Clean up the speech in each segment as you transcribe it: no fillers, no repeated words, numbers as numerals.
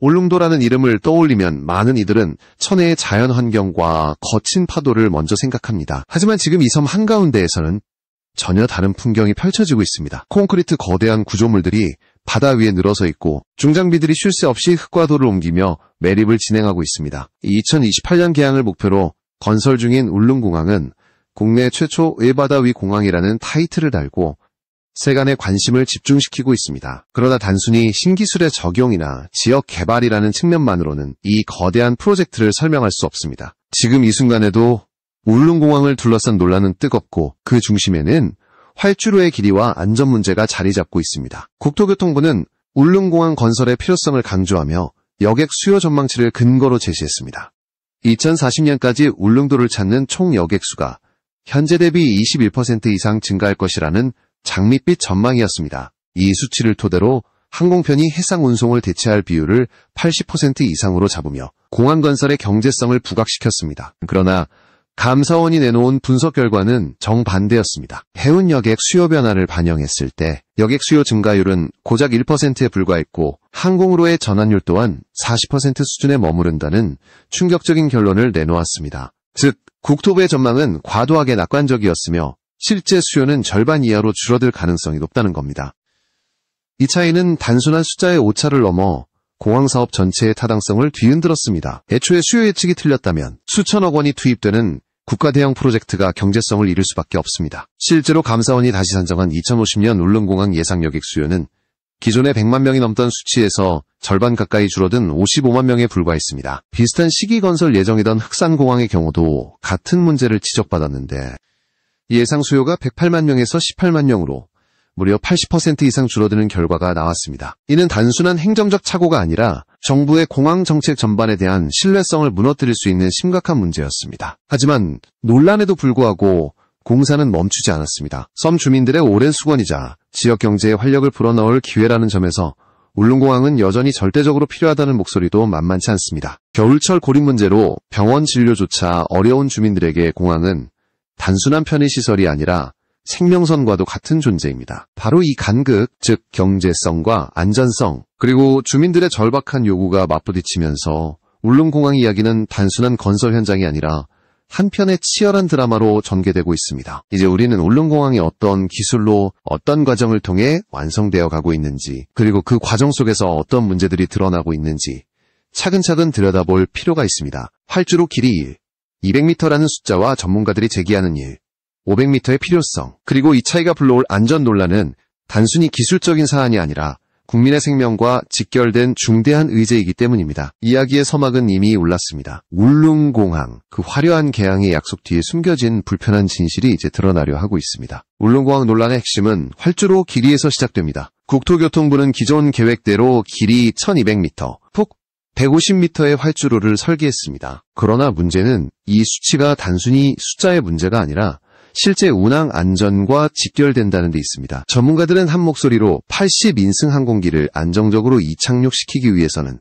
울릉도라는 이름을 떠올리면 많은 이들은 천혜의 자연 환경과 거친 파도를 먼저 생각합니다. 하지만 지금 이 섬 한가운데에서는 전혀 다른 풍경이 펼쳐지고 있습니다. 콘크리트 거대한 구조물들이 바다 위에 늘어서 있고 중장비들이 쉴 새 없이 흙과 돌을 옮기며 매립을 진행하고 있습니다. 2028년 개항을 목표로 건설 중인 울릉공항은 국내 최초 외바다 위 공항이라는 타이틀을 달고 세간의 관심을 집중시키고 있습니다. 그러나 단순히 신기술의 적용이나 지역 개발이라는 측면만으로는 이 거대한 프로젝트를 설명할 수 없습니다. 지금 이 순간에도 울릉공항을 둘러싼 논란은 뜨겁고 그 중심에는 활주로의 길이와 안전 문제가 자리 잡고 있습니다. 국토교통부는 울릉공항 건설의 필요성을 강조하며 여객 수요 전망치를 근거로 제시했습니다. 2040년까지 울릉도를 찾는 총 여객수가 현재 대비 21% 이상 증가할 것이라는 장밋빛 전망이었습니다. 이 수치를 토대로 항공편이 해상 운송을 대체할 비율을 80% 이상으로 잡으며 공항 건설의 경제성을 부각시켰습니다. 그러나 감사원이 내놓은 분석 결과는 정반대였습니다. 해운 여객 수요 변화를 반영했을 때 여객 수요 증가율은 고작 1%에 불과했고 항공으로의 전환율 또한 40% 수준에 머무른다는 충격적인 결론을 내놓았습니다. 즉, 국토부의 전망은 과도하게 낙관적이었으며 실제 수요는 절반 이하로 줄어들 가능성이 높다는 겁니다. 이 차이는 단순한 숫자의 오차를 넘어 공항사업 전체의 타당성을 뒤흔들었습니다. 애초에 수요 예측이 틀렸다면 수천억 원이 투입되는 국가 대형 프로젝트가 경제성을 잃을 수밖에 없습니다. 실제로 감사원이 다시 산정한 2050년 울릉공항 예상 여객 수요는 기존의 100만 명이 넘던 수치에서 절반 가까이 줄어든 55만 명에 불과했습니다. 비슷한 시기 건설 예정이던 흑산공항의 경우도 같은 문제를 지적받았는데 예상 수요가 108만 명에서 18만 명으로 무려 80% 이상 줄어드는 결과가 나왔습니다. 이는 단순한 행정적 착오가 아니라 정부의 공항 정책 전반에 대한 신뢰성을 무너뜨릴 수 있는 심각한 문제였습니다. 하지만 논란에도 불구하고 공사는 멈추지 않았습니다. 섬 주민들의 오랜 수건이자 지역 경제에 활력을 불어넣을 기회라는 점에서 울릉공항은 여전히 절대적으로 필요하다는 목소리도 만만치 않습니다. 겨울철 고립 문제로 병원 진료조차 어려운 주민들에게 공항은 단순한 편의시설이 아니라 생명선과도 같은 존재입니다. 바로 이 간극, 즉 경제성과 안전성, 그리고 주민들의 절박한 요구가 맞부딪히면서 울릉공항 이야기는 단순한 건설 현장이 아니라 한편의 치열한 드라마로 전개되고 있습니다. 이제 우리는 울릉공항이 어떤 기술로 어떤 과정을 통해 완성되어 가고 있는지, 그리고 그 과정 속에서 어떤 문제들이 드러나고 있는지 차근차근 들여다볼 필요가 있습니다. 활주로 길이 200m라는 숫자와 전문가들이 제기하는 500m의 필요성, 그리고 이 차이가 불러올 안전 논란은 단순히 기술적인 사안이 아니라 국민의 생명과 직결된 중대한 의제이기 때문입니다. 이야기의 서막은 이미 올랐습니다. 울릉공항, 그 화려한 개항의 약속 뒤에 숨겨진 불편한 진실이 이제 드러나려 하고 있습니다. 울릉공항 논란의 핵심은 활주로 길이에서 시작됩니다. 국토교통부는 기존 계획대로 길이 1200m, 폭 150m의 활주로를 설계했습니다. 그러나 문제는 이 수치가 단순히 숫자의 문제가 아니라 실제 운항 안전과 직결된다는 데 있습니다. 전문가들은 한 목소리로 80인승 항공기를 안정적으로 이착륙시키기 위해서는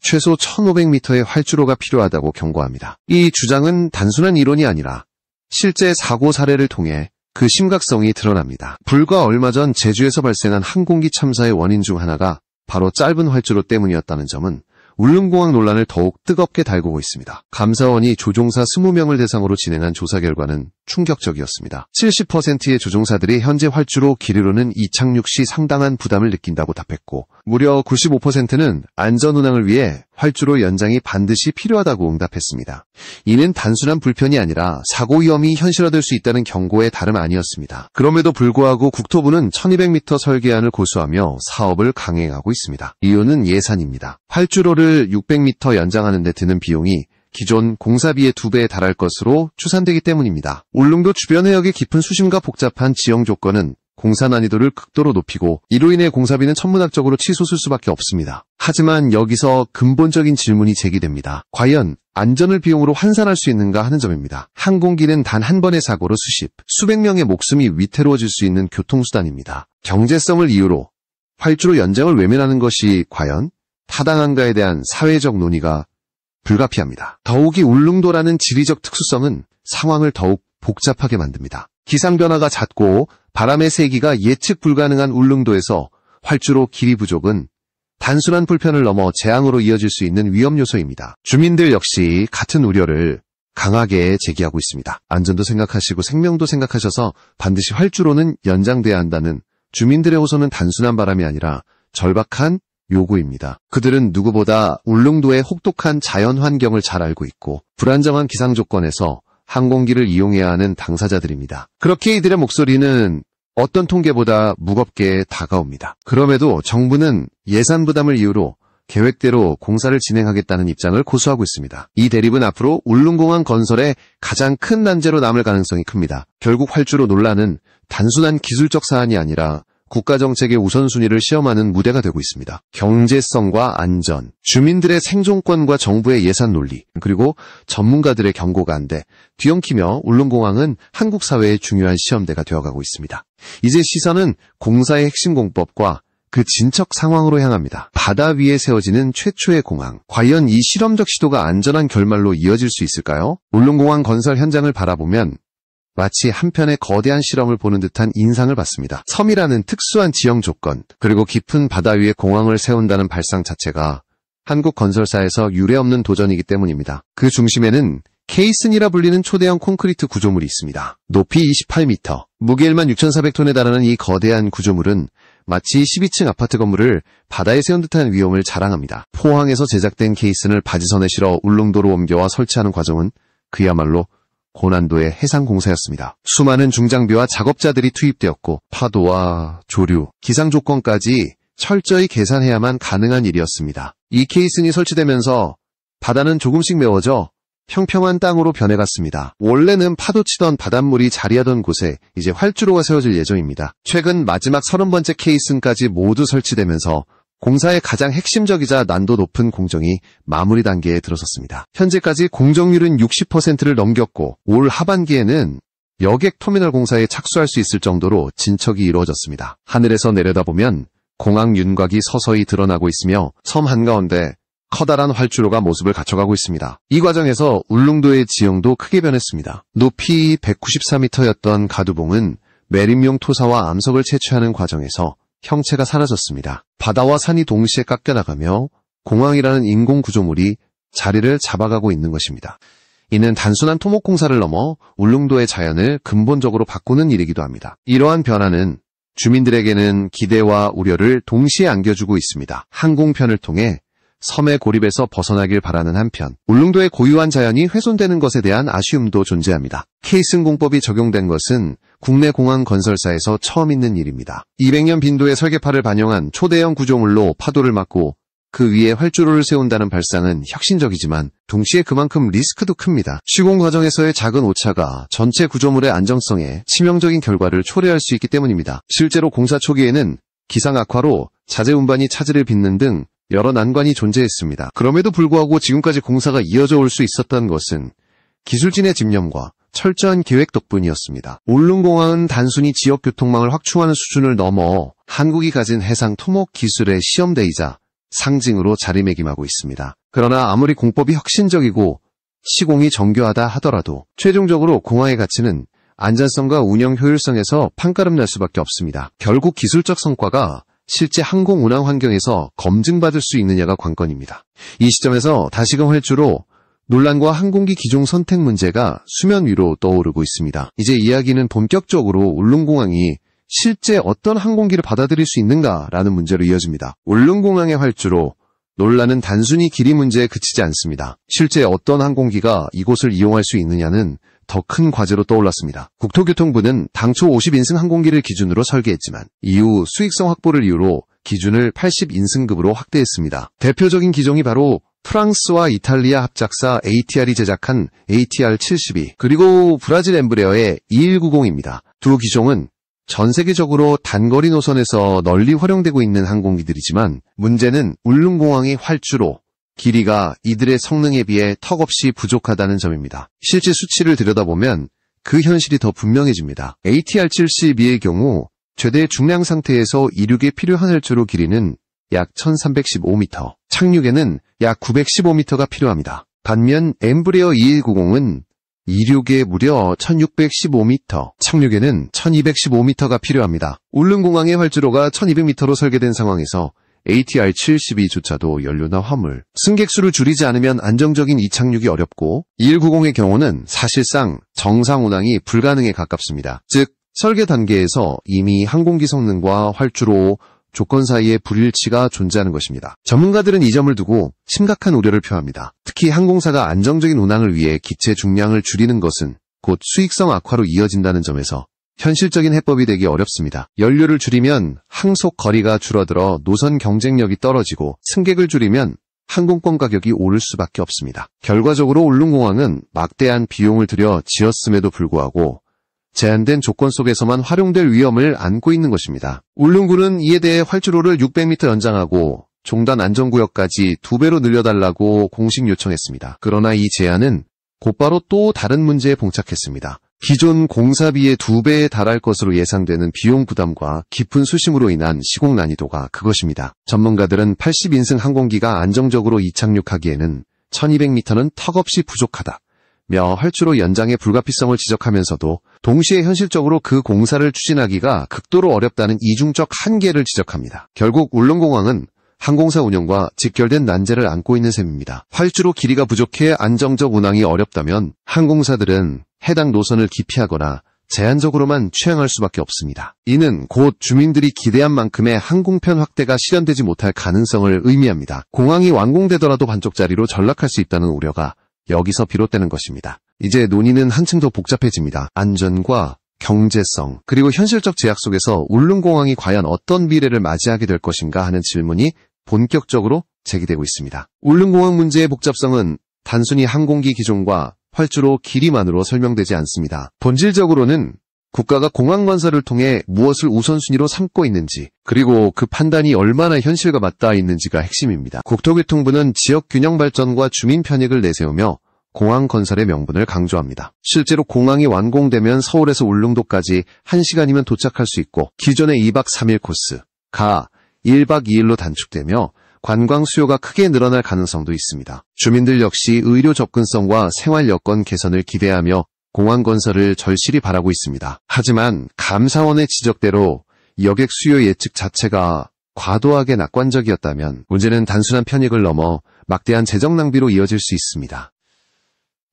최소 1500m의 활주로가 필요하다고 경고합니다. 이 주장은 단순한 이론이 아니라 실제 사고 사례를 통해 그 심각성이 드러납니다. 불과 얼마 전 제주에서 발생한 항공기 참사의 원인 중 하나가 바로 짧은 활주로 때문이었다는 점은 울릉공항 논란을 더욱 뜨겁게 달구고 있습니다. 감사원이 조종사 20명을 대상으로 진행한 조사 결과는 충격적이었습니다. 70%의 조종사들이 현재 활주로 길이로는 이착륙 시 상당한 부담을 느낀다고 답했고 무려 95%는 안전운항을 위해 활주로 연장이 반드시 필요하다고 응답했습니다. 이는 단순한 불편이 아니라 사고 위험이 현실화될 수 있다는 경고의 다름 아니었습니다. 그럼에도 불구하고 국토부는 1200m 설계안을 고수하며 사업을 강행하고 있습니다. 이유는 예산입니다. 활주로를 600m 연장하는 데 드는 비용이 기존 공사비의 2배에 달할 것으로 추산되기 때문입니다. 울릉도 주변 해역의 깊은 수심과 복잡한 지형 조건은 공사 난이도를 극도로 높이고 이로 인해 공사비는 천문학적으로 치솟을 수밖에 없습니다. 하지만 여기서 근본적인 질문이 제기됩니다. 과연 안전을 비용으로 환산할 수 있는가 하는 점입니다. 항공기는 단 한 번의 사고로 수백 명의 목숨이 위태로워질 수 있는 교통수단입니다. 경제성을 이유로 활주로 연장을 외면하는 것이 과연 타당한가에 대한 사회적 논의가 불가피합니다. 더욱이 울릉도라는 지리적 특수성은 상황을 더욱 복잡하게 만듭니다. 기상변화가 잦고 바람의 세기가 예측 불가능한 울릉도에서 활주로 길이 부족은 단순한 불편을 넘어 재앙으로 이어질 수 있는 위험 요소입니다. 주민들 역시 같은 우려를 강하게 제기하고 있습니다. 안전도 생각하시고 생명도 생각하셔서 반드시 활주로는 연장돼야 한다는 주민들의 호소는 단순한 바람이 아니라 절박한 요구입니다. 그들은 누구보다 울릉도의 혹독한 자연 환경을 잘 알고 있고 불안정한 기상 조건에서 항공기를 이용해야 하는 당사자들입니다. 그렇게 이들의 목소리는 어떤 통계보다 무겁게 다가옵니다. 그럼에도 정부는 예산 부담을 이유로 계획대로 공사를 진행하겠다는 입장을 고수하고 있습니다. 이 대립은 앞으로 울릉공항 건설의 가장 큰 난제로 남을 가능성이 큽니다. 결국 활주로 논란은 단순한 기술적 사안이 아니라 국가정책의 우선순위를 시험하는 무대가 되고 있습니다. 경제성과 안전, 주민들의 생존권과 정부의 예산 논리, 그리고 전문가들의 경고가 한데 뒤엉키며 울릉공항은 한국 사회의 중요한 시험대가 되어가고 있습니다. 이제 시선은 공사의 핵심 공법과 그 진척 상황으로 향합니다. 바다 위에 세워지는 최초의 공항. 과연 이 실험적 시도가 안전한 결말로 이어질 수 있을까요? 울릉공항 건설 현장을 바라보면 마치 한편의 거대한 실험을 보는 듯한 인상을 받습니다. 섬이라는 특수한 지형 조건, 그리고 깊은 바다 위에 공항을 세운다는 발상 자체가 한국 건설사에서 유례없는 도전이기 때문입니다. 그 중심에는 케이슨이라 불리는 초대형 콘크리트 구조물이 있습니다. 높이 28m, 무게 16,400톤에 달하는 이 거대한 구조물은 마치 12층 아파트 건물을 바다에 세운 듯한 위험을 자랑합니다. 포항에서 제작된 케이슨을 바지선에 실어 울릉도로 옮겨와 설치하는 과정은 그야말로 고난도의 해상공사였습니다. 수많은 중장비와 작업자들이 투입되었고 파도와 조류, 기상 조건까지 철저히 계산해야만 가능한 일이었습니다. 이 케이슨이 설치되면서 바다는 조금씩 메워져 평평한 땅으로 변해갔습니다. 원래는 파도치던 바닷물이 자리하던 곳에 이제 활주로가 세워질 예정입니다. 최근 마지막 30번째 케이슨까지 모두 설치되면서 공사의 가장 핵심적이자 난도 높은 공정이 마무리 단계에 들어섰습니다. 현재까지 공정률은 60%를 넘겼고 올 하반기에는 여객 터미널 공사에 착수할 수 있을 정도로 진척이 이루어졌습니다. 하늘에서 내려다보면 공항 윤곽이 서서히 드러나고 있으며 섬 한가운데 커다란 활주로가 모습을 갖춰가고 있습니다. 이 과정에서 울릉도의 지형도 크게 변했습니다. 높이 194m였던 가두봉은 매립용 토사와 암석을 채취하는 과정에서 형체가 사라졌습니다. 바다와 산이 동시에 깎여나가며 공항이라는 인공 구조물이 자리를 잡아가고 있는 것입니다. 이는 단순한 토목공사를 넘어 울릉도의 자연을 근본적으로 바꾸는 일이기도 합니다. 이러한 변화는 주민들에게는 기대와 우려를 동시에 안겨주고 있습니다. 항공편을 통해 섬의 고립에서 벗어나길 바라는 한편 울릉도의 고유한 자연이 훼손되는 것에 대한 아쉬움도 존재합니다. 케이슨 공법이 적용된 것은 국내 공항 건설사에서 처음 있는 일입니다. 200년 빈도의 설계파를 반영한 초대형 구조물로 파도를 막고 그 위에 활주로를 세운다는 발상은 혁신적이지만 동시에 그만큼 리스크도 큽니다. 시공 과정에서의 작은 오차가 전체 구조물의 안정성에 치명적인 결과를 초래할 수 있기 때문입니다. 실제로 공사 초기에는 기상 악화로 자재 운반이 차질을 빚는 등 여러 난관이 존재했습니다. 그럼에도 불구하고 지금까지 공사가 이어져 올 수 있었던 것은 기술진의 집념과 철저한 계획 덕분이었습니다. 울릉공항은 단순히 지역 교통망을 확충하는 수준을 넘어 한국이 가진 해상 토목 기술의 시험대이자 상징으로 자리매김하고 있습니다. 그러나 아무리 공법이 혁신적이고 시공이 정교하다 하더라도 최종적으로 공항의 가치는 안전성과 운영 효율성에서 판가름 날 수밖에 없습니다. 결국 기술적 성과가 실제 항공 운항 환경에서 검증받을 수 있느냐가 관건입니다. 이 시점에서 다시금 활주로 논란과 항공기 기종 선택 문제가 수면 위로 떠오르고 있습니다. 이제 이야기는 본격적으로 울릉공항이 실제 어떤 항공기를 받아들일 수 있는가라는 문제로 이어집니다. 울릉공항의 활주로 논란은 단순히 길이 문제에 그치지 않습니다. 실제 어떤 항공기가 이곳을 이용할 수 있느냐는 더 큰 과제로 떠올랐습니다. 국토교통부는 당초 50인승 항공기를 기준으로 설계했지만 이후 수익성 확보를 이유로 기준을 80인승급으로 확대했습니다. 대표적인 기종이 바로 프랑스와 이탈리아 합작사 ATR이 제작한 ATR-72 그리고 브라질 엠브레어의 2190입니다. 두 기종은 전 세계적으로 단거리 노선에서 널리 활용되고 있는 항공기들이지만 문제는 울릉공항의 활주로, 길이가 이들의 성능에 비해 턱없이 부족하다는 점입니다. 실제 수치를 들여다보면 그 현실이 더 분명해집니다. ATR-72의 경우 최대 중량 상태에서 이륙에 필요한 활주로 길이는 약 1315m, 착륙에는 약 915m가 필요합니다. 반면 엠브레어 2190은 이륙에 무려 1615m, 착륙에는 1215m가 필요합니다. 울릉공항의 활주로가 1200m로 설계된 상황에서 ATR-72조차도 연료나 화물, 승객수를 줄이지 않으면 안정적인 이착륙이 어렵고 2190의 경우는 사실상 정상 운항이 불가능에 가깝습니다. 즉, 설계 단계에서 이미 항공기 성능과 활주로, 조건 사이에 불일치가 존재하는 것입니다. 전문가들은 이 점을 두고 심각한 우려를 표합니다. 특히 항공사가 안정적인 운항을 위해 기체 중량을 줄이는 것은 곧 수익성 악화로 이어진다는 점에서 현실적인 해법이 되기 어렵습니다. 연료를 줄이면 항속 거리가 줄어들어 노선 경쟁력이 떨어지고 승객을 줄이면 항공권 가격이 오를 수밖에 없습니다. 결과적으로 울릉공항은 막대한 비용을 들여 지었음에도 불구하고 제한된 조건 속에서만 활용될 위험을 안고 있는 것입니다. 울릉군은 이에 대해 활주로를 600m 연장하고 종단 안전구역까지 2배로 늘려달라고 공식 요청했습니다. 그러나 이 제안은 곧바로 또 다른 문제에 봉착했습니다. 기존 공사비의 2배에 달할 것으로 예상되는 비용 부담과 깊은 수심으로 인한 시공 난이도가 그것입니다. 전문가들은 80인승 항공기가 안정적으로 이착륙하기에는 1200m는 턱없이 부족하다 며 활주로 연장의 불가피성을 지적하면서도 동시에 현실적으로 그 공사를 추진하기가 극도로 어렵다는 이중적 한계를 지적합니다. 결국 울릉공항은 항공사 운영과 직결된 난제를 안고 있는 셈입니다. 활주로 길이가 부족해 안정적 운항이 어렵다면 항공사들은 해당 노선을 기피하거나 제한적으로만 취항할 수밖에 없습니다. 이는 곧 주민들이 기대한 만큼의 항공편 확대가 실현되지 못할 가능성을 의미합니다. 공항이 완공되더라도 반쪽짜리로 전락할 수 있다는 우려가 여기서 비롯되는 것입니다. 이제 논의는 한층 더 복잡해집니다. 안전과 경제성, 그리고 현실적 제약 속에서 울릉공항이 과연 어떤 미래를 맞이하게 될 것인가 하는 질문이 본격적으로 제기되고 있습니다. 울릉공항 문제의 복잡성은 단순히 항공기 기종과 활주로 길이만으로 설명되지 않습니다. 본질적으로는 국가가 공항 건설을 통해 무엇을 우선순위로 삼고 있는지, 그리고 그 판단이 얼마나 현실과 맞닿아 있는지가 핵심입니다. 국토교통부는 지역 균형 발전과 주민 편익을 내세우며 공항 건설의 명분을 강조합니다. 실제로 공항이 완공되면 서울에서 울릉도까지 1시간이면 도착할 수 있고 기존의 2박 3일 코스가 1박 2일로 단축되며 관광 수요가 크게 늘어날 가능성도 있습니다. 주민들 역시 의료 접근성과 생활 여건 개선을 기대하며 공항 건설을 절실히 바라고 있습니다. 하지만 감사원의 지적대로 여객 수요 예측 자체가 과도하게 낙관적이었다면 문제는 단순한 편익을 넘어 막대한 재정 낭비로 이어질 수 있습니다.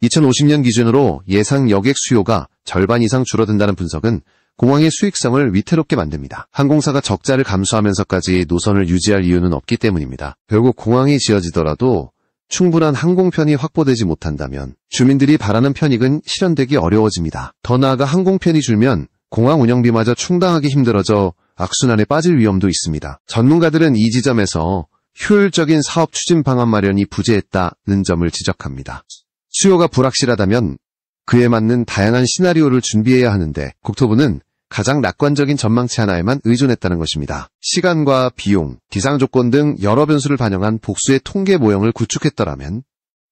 2050년 기준으로 예상 여객 수요가 절반 이상 줄어든다는 분석은 공항의 수익성을 위태롭게 만듭니다. 항공사가 적자를 감수하면서까지 노선을 유지할 이유는 없기 때문입니다. 결국 공항이 지어지더라도 충분한 항공편이 확보되지 못한다면 주민들이 바라는 편익은 실현되기 어려워집니다. 더 나아가 항공편이 줄면 공항 운영비마저 충당하기 힘들어져 악순환에 빠질 위험도 있습니다. 전문가들은 이 지점에서 효율적인 사업 추진 방안 마련이 부재했다는 점을 지적합니다. 수요가 불확실하다면 그에 맞는 다양한 시나리오를 준비해야 하는데 국토부는 가장 낙관적인 전망치 하나에만 의존했다는 것입니다. 시간과 비용, 기상 조건 등 여러 변수를 반영한 복수의 통계 모형을 구축했더라면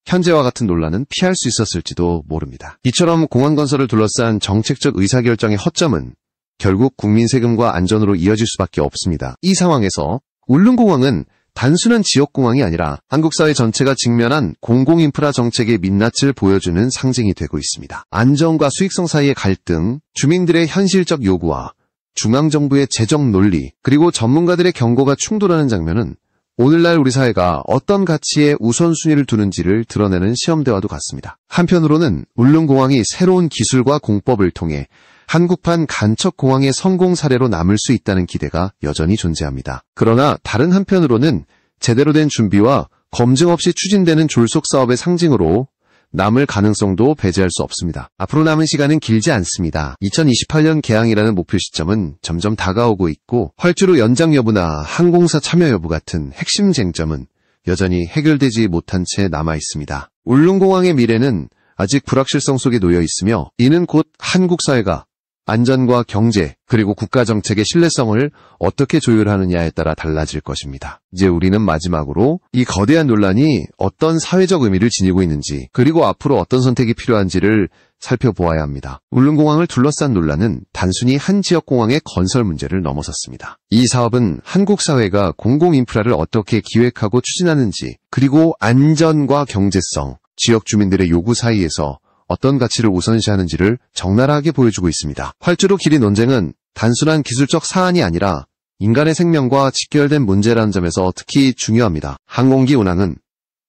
현재와 같은 논란은 피할 수 있었을지도 모릅니다. 이처럼 공항 건설을 둘러싼 정책적 의사결정의 허점은 결국 국민 세금과 안전으로 이어질 수밖에 없습니다. 이 상황에서 울릉공항은 단순한 지역공항이 아니라 한국 사회 전체가 직면한 공공인프라 정책의 민낯을 보여주는 상징이 되고 있습니다. 안전과 수익성 사이의 갈등, 주민들의 현실적 요구와 중앙정부의 재정 논리, 그리고 전문가들의 경고가 충돌하는 장면은 오늘날 우리 사회가 어떤 가치에 우선순위를 두는지를 드러내는 시험대와도 같습니다. 한편으로는 울릉공항이 새로운 기술과 공법을 통해 한국판 간척공항의 성공 사례로 남을 수 있다는 기대가 여전히 존재합니다. 그러나 다른 한편으로는 제대로 된 준비와 검증 없이 추진되는 졸속 사업의 상징으로 남을 가능성도 배제할 수 없습니다. 앞으로 남은 시간은 길지 않습니다. 2028년 개항이라는 목표 시점은 점점 다가오고 있고 활주로 연장 여부나 항공사 참여 여부 같은 핵심 쟁점은 여전히 해결되지 못한 채 남아 있습니다. 울릉공항의 미래는 아직 불확실성 속에 놓여 있으며 이는 곧 한국 사회가 안전과 경제, 그리고 국가 정책의 신뢰성을 어떻게 조율하느냐에 따라 달라질 것입니다. 이제 우리는 마지막으로 이 거대한 논란이 어떤 사회적 의미를 지니고 있는지, 그리고 앞으로 어떤 선택이 필요한지를 살펴보아야 합니다. 울릉공항을 둘러싼 논란은 단순히 한 지역공항의 건설 문제를 넘어섰습니다. 이 사업은 한국 사회가 공공인프라를 어떻게 기획하고 추진하는지, 그리고 안전과 경제성, 지역 주민들의 요구 사이에서 어떤 가치를 우선시하는지를 적나라하게 보여주고 있습니다. 활주로 길이 논쟁은 단순한 기술적 사안이 아니라 인간의 생명과 직결된 문제라는 점에서 특히 중요합니다. 항공기 운항은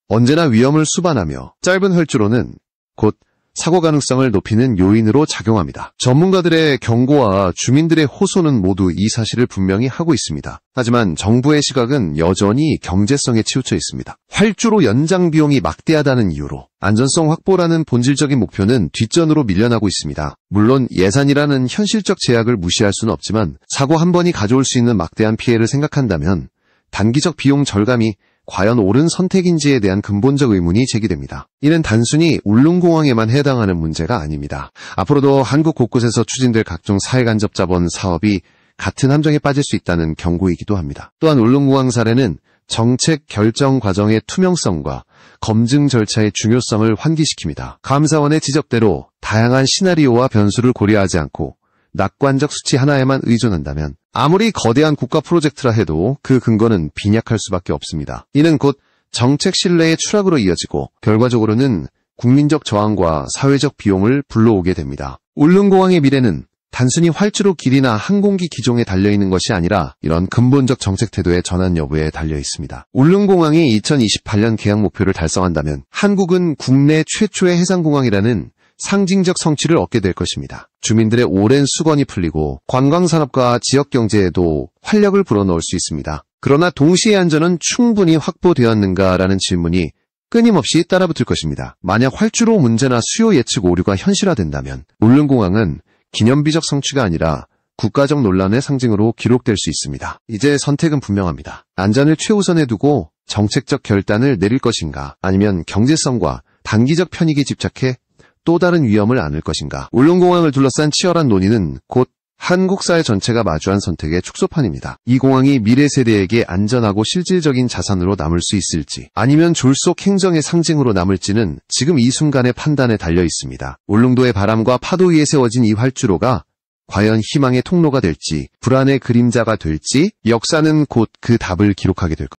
언제나 위험을 수반하며 짧은 활주로는 곧 사고 가능성을 높이는 요인으로 작용합니다. 전문가들의 경고와 주민들의 호소는 모두 이 사실을 분명히 하고 있습니다. 하지만 정부의 시각은 여전히 경제성에 치우쳐 있습니다. 활주로 연장 비용이 막대하다는 이유로 안전성 확보라는 본질적인 목표는 뒷전으로 밀려나고 있습니다. 물론 예산이라는 현실적 제약을 무시할 수는 없지만 사고 한 번이 가져올 수 있는 막대한 피해를 생각한다면 단기적 비용 절감이 과연 옳은 선택인지에 대한 근본적 의문이 제기됩니다. 이는 단순히 울릉공항에만 해당하는 문제가 아닙니다. 앞으로도 한국 곳곳에서 추진될 각종 사회간접 자본 사업이 같은 함정에 빠질 수 있다는 경고이기도 합니다. 또한 울릉공항 사례는 정책 결정 과정의 투명성과 검증 절차의 중요성을 환기시킵니다. 감사원의 지적대로 다양한 시나리오와 변수를 고려하지 않고 낙관적 수치 하나에만 의존한다면 아무리 거대한 국가 프로젝트라 해도 그 근거는 빈약할 수밖에 없습니다. 이는 곧 정책 신뢰의 추락으로 이어지고 결과적으로는 국민적 저항과 사회적 비용을 불러오게 됩니다. 울릉공항의 미래는 단순히 활주로 길이나 항공기 기종에 달려있는 것이 아니라 이런 근본적 정책 태도의 전환 여부에 달려 있습니다. 울릉공항이 2028년 개항 목표를 달성한다면 한국은 국내 최초의 해상공항이라는 상징적 성취를 얻게 될 것입니다. 주민들의 오랜 수건이 풀리고 관광산업과 지역경제에도 활력을 불어넣을 수 있습니다. 그러나 동시에 안전은 충분히 확보되었는가라는 질문이 끊임없이 따라붙을 것입니다. 만약 활주로 문제나 수요 예측 오류가 현실화된다면 울릉공항은 기념비적 성취가 아니라 국가적 논란의 상징으로 기록될 수 있습니다. 이제 선택은 분명합니다. 안전을 최우선에 두고 정책적 결단을 내릴 것인가, 아니면 경제성과 단기적 편익에 집착해 또 다른 위험을 안을 것인가. 울릉공항을 둘러싼 치열한 논의는 곧 한국 사회 전체가 마주한 선택의 축소판입니다. 이 공항이 미래 세대에게 안전하고 실질적인 자산으로 남을 수 있을지, 아니면 졸속 행정의 상징으로 남을지는 지금 이 순간의 판단에 달려 있습니다. 울릉도의 바람과 파도 위에 세워진 이 활주로가 과연 희망의 통로가 될지, 불안의 그림자가 될지, 역사는 곧 그 답을 기록하게 될 것입니다.